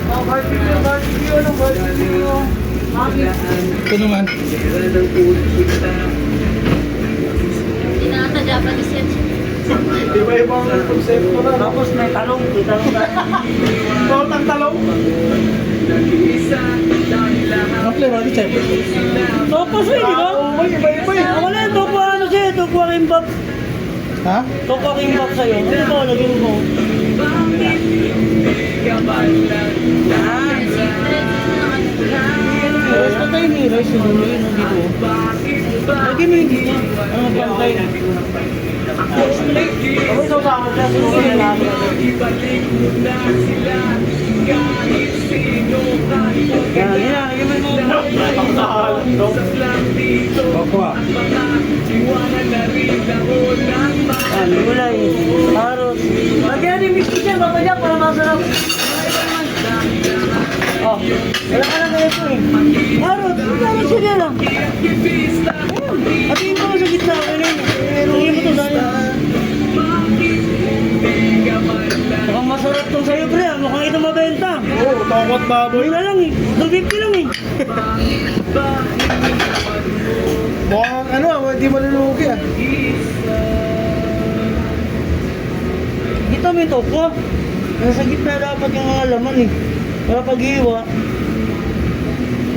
Oh, barbecue, barbecue, anong barbecue? Ito naman. Tinata Japanese yan. Iba-ibang konsepto na. Tapos may talong. May talong na. Bawat ang talong. Ang flavor ito, chef. Topo siya, di ba? Oo, iba-iba eh. Ako na yung topo ano siya, topo kimbap. Ha? Topo kimbap sa'yo. Ano ito, lagyan mo. Rice na tayo ni rice yung dulo yun dito. Lagyan mo yung dito. Ano bang tayo? Ako ito sa ako siya, siguro na lang. Yan, lagyan mo yung Kokwa. gulay, carrot. Lagyan yung mix siya, babaya para masarap. Oh, wala ka lang ganito eh. Carrot, carrot siya lang. Hatiin mo sa gitna. Lagyan mo ito dahil. Mukhang masarap itong sa'yo, pre. Mukhang ito mabenta. Oo, tawat baboy. Boy na lang eh. 250 lang eh. Mukhang ano, hindi malulugi ah. Dito may topo. Nasa gitna dapat yung mga laman eh. Para pag-iwa.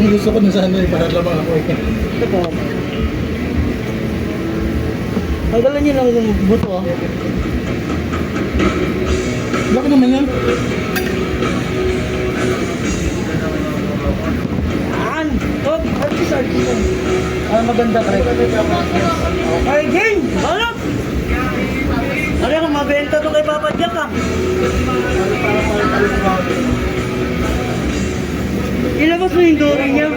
Ang gusto ko na sana eh, para lamang ako eh. Ito po. Tanggalan niyo lang yung buto ah. Laki naman yan. Yan! Top! Artist. Ah, maganda ka rin. Okay, game! Hanap! Ano yung mabenta to kay Papa Jack ah? Ilabas mo yung dory niya.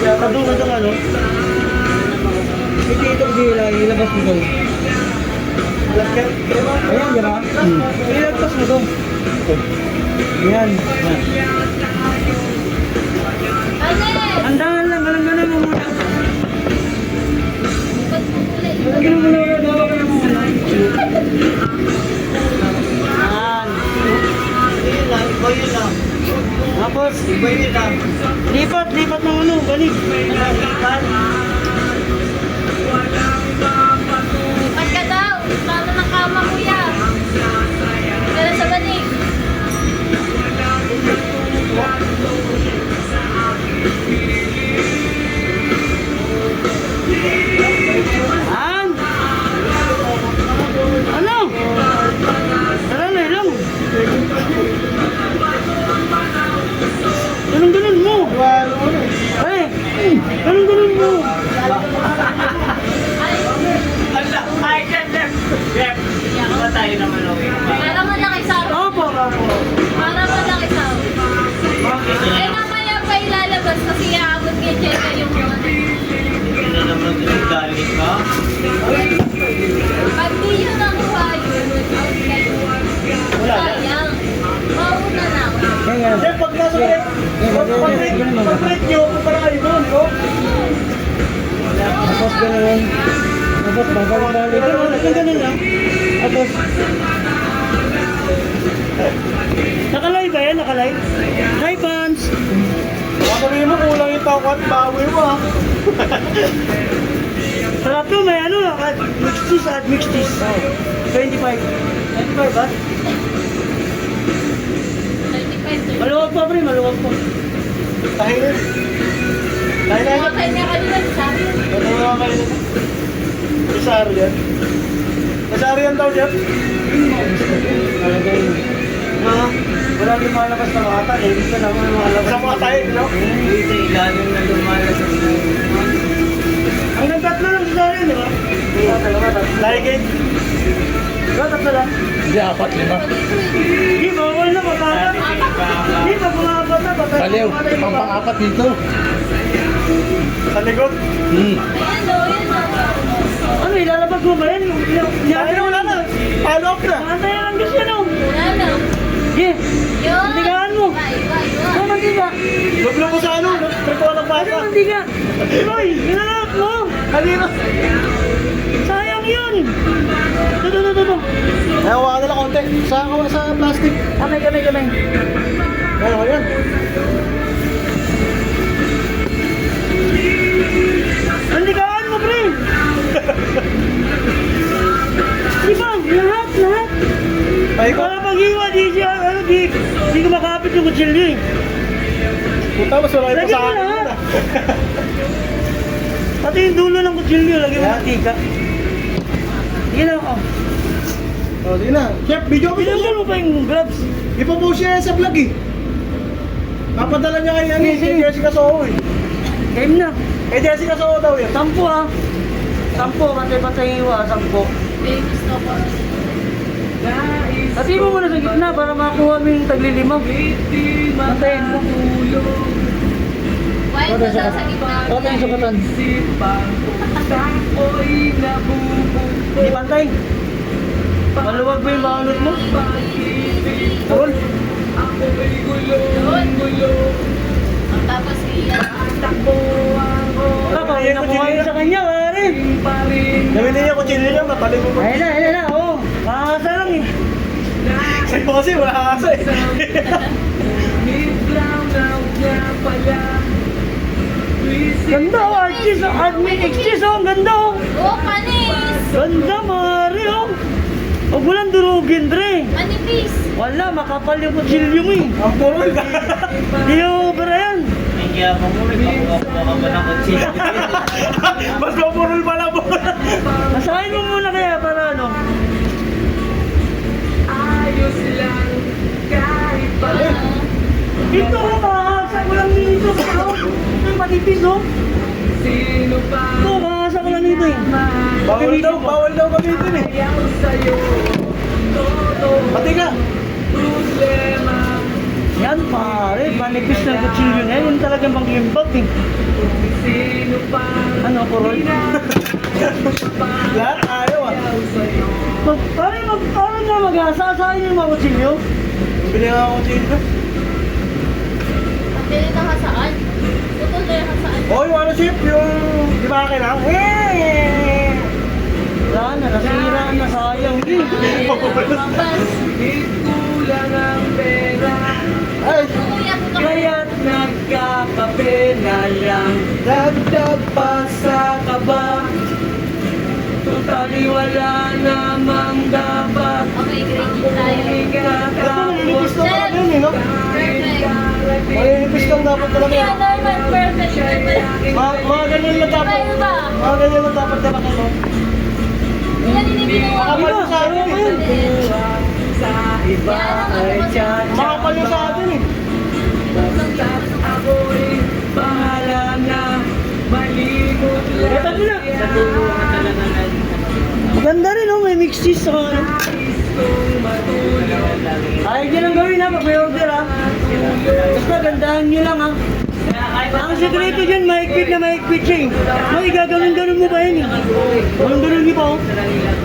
Kadungan ito ano? Hindi ito gila, ilabas mo ito. Ayan, di ba? Ilagpas mo ito. Ayan. Andangan lang, galang-galang mo muna. Lagyan mo muna, bawa ka na muna. Ayan. Iba yun lang. Tapos, Iba yun lang. lipat ng ano, balik. Lipat ka daw. Lalo ng kama, kuya. Dala sa banig. Ayan. Ano? Tara na lang. Ganun mo. Walo mo na. Eh, ganun mo. Para malaki sabi. Opo. Para malaki sabi. Eh, mamaya pa ilalabas kasi aabot kay Jeka yung pag di yun nakuha yun, sayang. Mauna na ako. Hindi, pag nasa break, pag-break nyo, para kayo doon, no? Tapos ganun. Tapos babalik-balik. Ganun lang. Tapos, nakalive ba yan? Nakalive? Hi, fans! Sabihin mo, kulang yung tawad, bawi mo ah. Sarap to, may ano, mixed cheese at mixed cheese. 25. 25 ba? 35. Maluwag pa, pre, maluwag pa. Tahilin. Tahilin. Kumakay niya kanina, sabi. Ano nga kayo nito? Kasari yan. Kasari yan daw, Jeff. Ha? Wala rin malabas na bata eh. Gusto naman malabas. Sa mga tayo, no? Dito ilalim na lumalas sa ang nagtatlo lang sa rin, di ba? Lahigit. Diba, tatlo lang? Hindi, 4, 5. Hindi, bawal na, papata. Hindi, pag mga bata, patay. Baliw, pang-apat dito. Sa likod. Ayan o, ayan o. Ano, ilalabas mo ba yan? Ay, wala na. Follow up na. Antay lang kasi yan, oh. Wala na. Sige, Yun. mantigaan mo. Iwa. Ano, mantiga? Lublo mo sa ano? Triko ng Ano, bata. mantiga? Roy, ginanap mo. Kanina. Sayang lang yun. Ito. Ay, hawakan nila konti. Sa plastic. Kamay. Ay, yan. Nandigaan mo, pre. Di ba? Lahat. Paikot. Para pag-iwa, di ko makapit yung kutsilyo eh. Puta, mas malaki pa Lagyan sa mo akin. na. yun, ah. Pati yung dulo ng kutsilyo, lagyan mo Yan. ng tika. Sige na, oh. O, di na. Chef, video. Pinagyan mo pa yung gloves. Ipapost niya yan sa vlog eh. Papadala niya kay Sige, sige. Jessica Soho eh. Game na. Kay Jessica Soho daw yan. 10 ah. 10, patay iwa, 10. May gusto ko. Pati mo muna sa gitna para makakuha mo yung taglilima. Patayin mo. Why ito daw sa gitna? Patayin sa katan. Hindi pantay. Maluwag mo yung bakanot mo. Tol. Doon. Tapos iyan. Kapag nakuha yun sa kanya, pare. Gawin niya kung chili niya, mataling mo. Ayun na, oo. Makakasa lang eh. Sa'yo kasi wala kasa eh. Ganda oh, artist oh. Admin extras oh, ang ganda oh. Oh, panis! Ganda, mare oh. Huwag mo lang durugin, Dre. Manipis! Wala, makapal yung kutsilyo mo eh. Ang purol ka. Hindi yung obra yan. Mas mapurol pala mo. Masahin mo muna kaya para ano. Dito ko makakasa ko lang dito. Ito yung matipis oh. Ito, makakasa ko lang dito eh. Bawal daw gamitin eh. Pati ka. Yan pare, manipis ng kutsilyo na yan. Yun talagang pang-imbak eh. Ano, kurol? Lahat ayaw ah. Parang na mag-asa-asahin yung mga kutsilyo. Bili nga ako chili. Ang pili na hasaan. Putol na yung hasaan. Oh, yung ano chef, yung di ba kailangan? Wala na, nasira na sayang. Mabas. Ay, Umuya ko ka. Kaya't nagkakape na lang. dagdag Pa sa kaba. Totally wala namang dapat. Okay, grading tayo. ito nililipis lang talaga yun eh, no? Perfect. Malilipis lang dapat talaga Kaya yun. normal, perfect. Mga ganyan lang dapat. Ano ba? Mga ganyan lang dapat talaga, no? Yan yung ginawa ko. Makapal yung sa atin eh. Sa iba ay tiyan. Makapal yung sa atin eh. Ako'y bahala na malimot lang. Ito na. Sa tulungan talaga na. Maganda rin oh, may mixed cheese sa ano. Ay, dyan ang gawin ha, pag may order ha. Basta gandahan nyo lang ha. Ang sekreto dyan, mahigpit na mahigpit siya eh. May gagawin-ganon mo ba yun eh? Ganon-ganon niyo pa oh.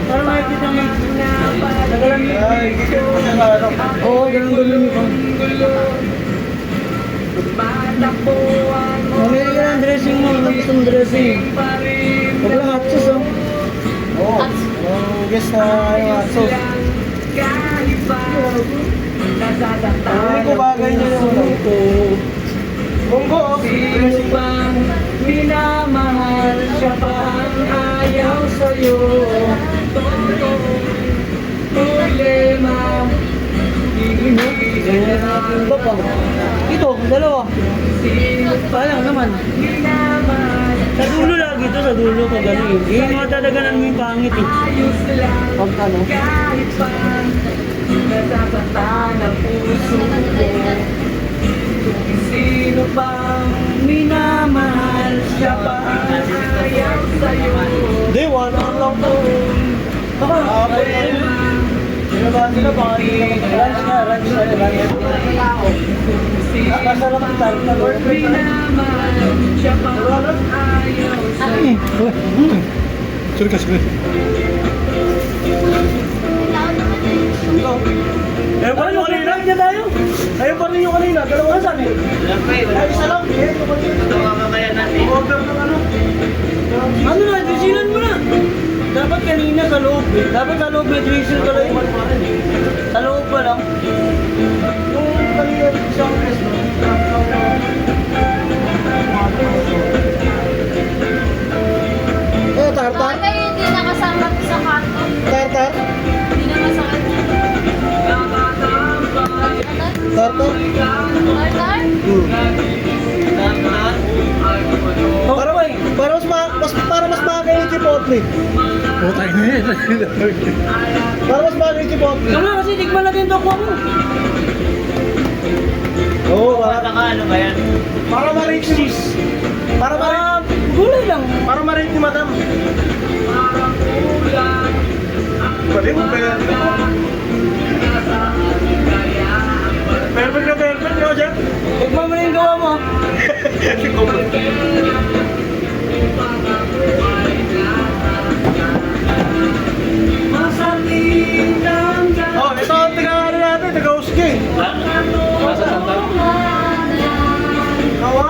Para mahigpit na mahigpit. Nagalan niyo. Ay, gigil mo siya na ano. Oo, ganon-ganon niyo pa. Mamili ka ng dressing mo, ano gusto mong dressing? Huwag lang hot sauce oh. Oo. Yung guess na ano nga. So, hindi ko bagay niya yung ano. Bunggo, oh. Sino bang minamahal siya pang ayaw sa'yo? Problema. Ba pa? Ito, dalawa. Parang naman. Sa dulo lagi ito, sa dulo pag ano eh. Yung mga dadaganan mo yung pangit eh. Pag ano. Nasasaktan ang puso ko. Sino bang minamahal siya pa ayaw sa'yo? Hindi, 1 hour lang po. Baka, Hapon na yun. Sinabahan sila, baka hindi na lunch na, lunch. Nakasarap ang tarot na Lord. minamahal siya pa ayaw sa'yo. Sorry ka, sorry. Eh, pa rin yung kanina. na tayo? Ayun pa rin yung kanina. Dalawa na saan eh. Ay, isa lang. Eh, order ng ano. Ano na, bisilan mo na. Dapat kanina sa loob eh. Dapat sa loob may drizzle ka lang. Sa loob pa lang. Yung kanina isang resto. Oh, tartar? Ate, hindi nakasama sa kanto. Tartar? Hindi na masakit. Tartar? Tartar? Para mas bagay yung chipotle. Putay na yan. Para mas bagay yung chipotle. Ikaw nga kasi tikman natin ito ko. Oo, para Ano ba yan? para ma-reach cheese. Para ma-reach, Gulay lang. para ma-reach ni madam. Pwede mo pwede. Perfect na perfect, no, Jeff? Tikman mo na yung gawa mo. Oh, ito ang taga-ano natin, taga-Uski. Nasa Santa. Kawa.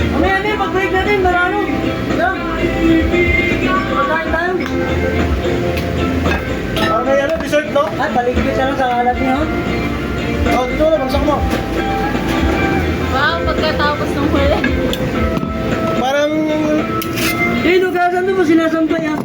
Mamaya na, pag-break natin, marano. Yan. Pagkain tayo. Parang may ano, dessert, no? Ay, paligpit na lang sa alat niya. ha? Oh, dito na, bagsak mo. Wow, pagkatapos ng huli. Parang Eh, nugasan to mo, sinasampay ha.